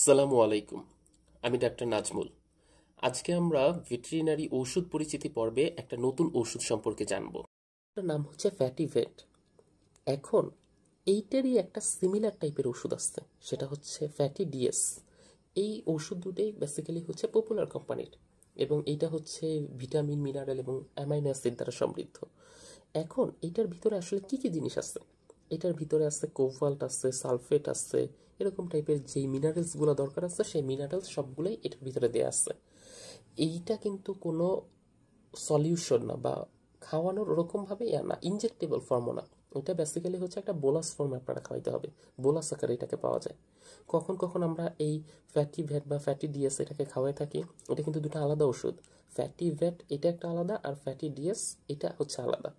সালামু আলাইকুম। আমি ডাক্তার নাজমুল। আজকে আমরা ভেটেরিনারি ঔষধ পরিচিতি পর্বে একটা নতুন ওষুধ সম্পর্কে জানব। এটার নাম হচ্ছে ফ্যাটিভেট। এখন এইটারই একটা সিমিলার টাইপের ওষুধ আসছে, সেটা হচ্ছে ফ্যাটি ডিএস। এই ওষুধ দুটোই বেসিক্যালি হচ্ছে পপুলার কোম্পানির, এবং এইটা হচ্ছে ভিটামিন, মিনারেল এবং অ্যামাইনো অ্যাসিড দ্বারা সমৃদ্ধ। এখন এইটার ভিতরে আসলে কি কি জিনিস আছে? এটার ভিতরে আছে কোভাল্ট, আছে সালফেট, আছে এরকম টাইপের যেই মিনারেলসগুলো দরকার আছে সেই মিনারেলস সবগুলোই এটার ভিতরে দেওয়া আছে। এইটা কিন্তু কোনো সলিউশন না বা খাওয়ানোর ওরকমভাবে না, ইনজেক্টেবল ফর্মও না। এটা বেসিক্যালি হচ্ছে একটা বোলাস ফর্মে আপনারা খাওয়াইতে হবে। বোলাস আকারে এটাকে পাওয়া যায়। কখন কখন আমরা এই ফ্যাটি ভ্যাট বা ফ্যাটি ডিএস এটাকে খাওয়াই থাকি। এটা কিন্তু দুটো আলাদা ওষুধ। ফ্যাটি ভ্যাট এটা একটা আলাদা, আর ফ্যাটি ডিএস এটা হচ্ছে আলাদা।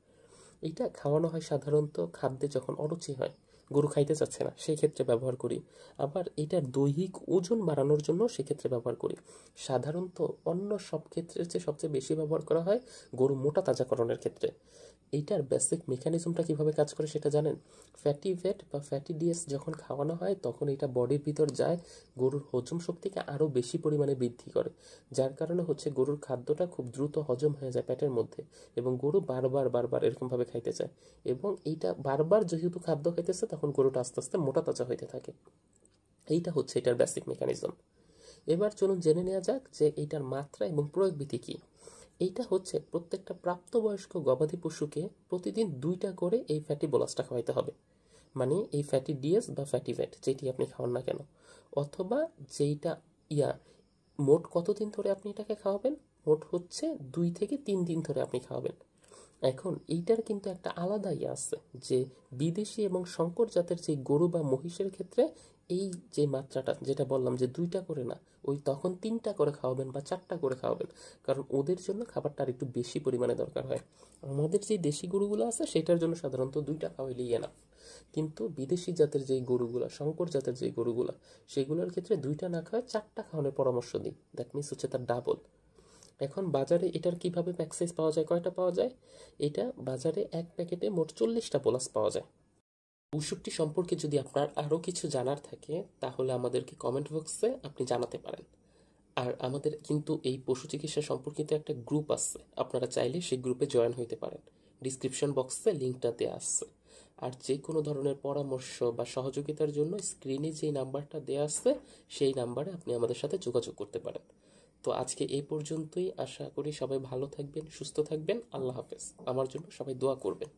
এইটা খাওয়ানো হয় সাধারণত খাদ্যে যখন অরুচি হয়, গরু খাইতে চাচ্ছে না, সেই ক্ষেত্রে ব্যবহার করি। আবার এটার দৈহিক ওজন বাড়ানোর জন্য সেক্ষেত্রে ব্যবহার করি। সাধারণত অন্য সব ক্ষেত্রের চেয়ে সবচেয়ে বেশি ব্যবহার করা হয় গরু মোটা তাজাকরণের ক্ষেত্রে। এইটার বেসিক মেকানিজমটা কিভাবে কাজ করে সেটা জানেন? ফ্যাটি ভ্যাট বা ফ্যাটি ডিএস যখন খাওয়ানো হয় তখন এটা বডির ভিতর যায়, গরুর হজম শক্তিকে আরও বেশি পরিমাণে বৃদ্ধি করে, যার কারণে হচ্ছে গরুর খাদ্যটা খুব দ্রুত হজম হয়ে যায় পেটের মধ্যে, এবং গরু বারবার বারবার এরকমভাবে খাইতে চায়। এবং এইটা বারবার যেহেতু খাদ্য খাইতেছে তখন গরুটা আস্তে আস্তে মোটা তাজা হইতে থাকে। এইটা হচ্ছে এটার বেসিক মেকানিজম। এবার চলুন জেনে নেওয়া যাক যে এইটার মাত্রা এবং প্রয়োগবিধি কী। এইটা হচ্ছে প্রত্যেকটা প্রাপ্তবয়স্ক গবাদি পশুকে প্রতিদিন 2টা করে এই ফ্যাটি বোলাসটা খাওয়াইতে হবে। মানে এই ফ্যাটি ডিএস বা ফ্যাটি ভ্যাট যেটি আপনি খাওয়ান না কেন, অথবা যেইটা মোট কতদিন ধরে আপনি এটাকে খাওয়াবেন? মোট হচ্ছে 2 থেকে 3 দিন ধরে আপনি খাওয়াবেন। এখন এইটার কিন্তু একটা আলাদা আছে, যে বিদেশি এবং শঙ্কর জাতের যে গরু বা মহিষের ক্ষেত্রে এই যে মাত্রাটা যেটা বললাম যে 2টা করে না, ওই তখন 3টা করে খাওয়াবেন বা 4টা করে খাওয়াবেন, কারণ ওদের জন্য খাবারটা আর একটু বেশি পরিমাণে দরকার হয়। আমাদের যে দেশি গরুগুলো আছে সেটার জন্য সাধারণত 2টা খাওয়াইলেই এনাফ। কিন্তু বিদেশি জাতের যেই গরুগুলা, শঙ্কর জাতের যেই গরুগুলা, সেগুলোর ক্ষেত্রে 2টা না খাওয়ায় 4টা খাওয়ানোর পরামর্শ দিই। দ্যাট মিনস হচ্ছে তার ডাবল। এখন বাজারে এটার কিভাবে প্যাক সাইজ পাওয়া যায়, কয়টা পাওয়া যায়? এটা বাজারে এক প্যাকেটে মোট 40টা বোলাস পাওয়া যায়। ওষুধটি সম্পর্কে যদি আপনার আরও কিছু জানার থাকে তাহলে আমাদেরকে কমেন্ট বক্সে আপনি জানাতে পারেন। আর আমাদের কিন্তু এই পশু চিকিৎসা সম্পর্কিত একটা গ্রুপ আছে, আপনারা চাইলে সেই গ্রুপে জয়েন হইতে পারেন। ডিসক্রিপশন বক্সে লিঙ্কটা দেওয়া আছে। আর যে কোনো ধরনের পরামর্শ বা সহযোগিতার জন্য স্ক্রিনে যেই নাম্বারটা দেওয়া আছে সেই নাম্বারে আপনি আমাদের সাথে যোগাযোগ করতে পারেন। তো আজকে এই পর্যন্তই। আশা করি সবাই ভালো থাকবেন, সুস্থ থাকবেন। আল্লাহ হাফেজ। আমার জন্য সবাই দোয়া করবেন।